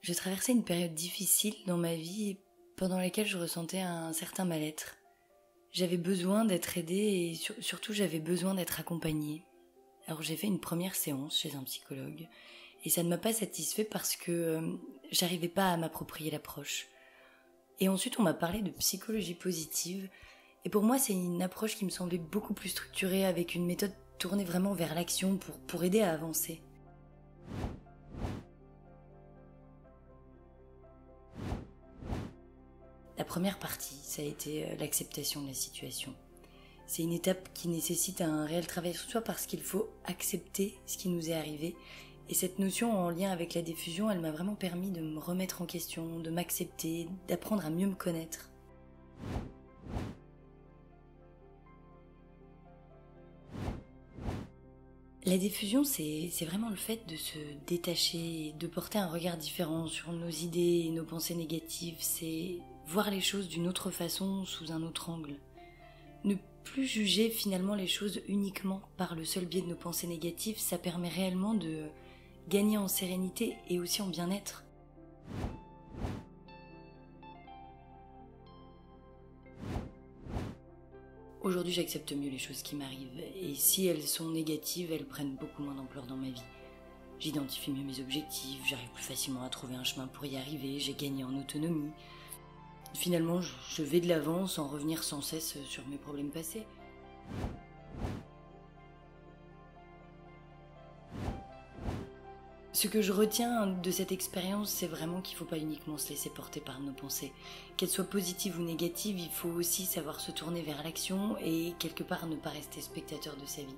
Je traversais une période difficile dans ma vie pendant laquelle je ressentais un certain mal-être. J'avais besoin d'être aidée et surtout j'avais besoin d'être accompagnée. Alors j'ai fait une première séance chez un psychologue et ça ne m'a pas satisfait parce que j'arrivais pas à m'approprier l'approche. Et ensuite on m'a parlé de psychologie positive et pour moi c'est une approche qui me semblait beaucoup plus structurée avec une méthode tournée vraiment vers l'action pour aider à avancer. La première partie, ça a été l'acceptation de la situation. C'est une étape qui nécessite un réel travail sur soi parce qu'il faut accepter ce qui nous est arrivé. Et cette notion en lien avec la diffusion, elle m'a vraiment permis de me remettre en question, de m'accepter, d'apprendre à mieux me connaître. La diffusion, c'est vraiment le fait de se détacher, de porter un regard différent sur nos idées et nos pensées négatives. C'est voir les choses d'une autre façon, sous un autre angle. Ne plus juger finalement les choses uniquement par le seul biais de nos pensées négatives, ça permet réellement de gagner en sérénité et aussi en bien-être. Aujourd'hui, j'accepte mieux les choses qui m'arrivent, et si elles sont négatives, elles prennent beaucoup moins d'ampleur dans ma vie. J'identifie mieux mes objectifs, j'arrive plus facilement à trouver un chemin pour y arriver, j'ai gagné en autonomie. Finalement, je vais de l'avant sans revenir sans cesse sur mes problèmes passés. Ce que je retiens de cette expérience, c'est vraiment qu'il ne faut pas uniquement se laisser porter par nos pensées. Qu'elles soient positives ou négatives, il faut aussi savoir se tourner vers l'action et quelque part ne pas rester spectateur de sa vie.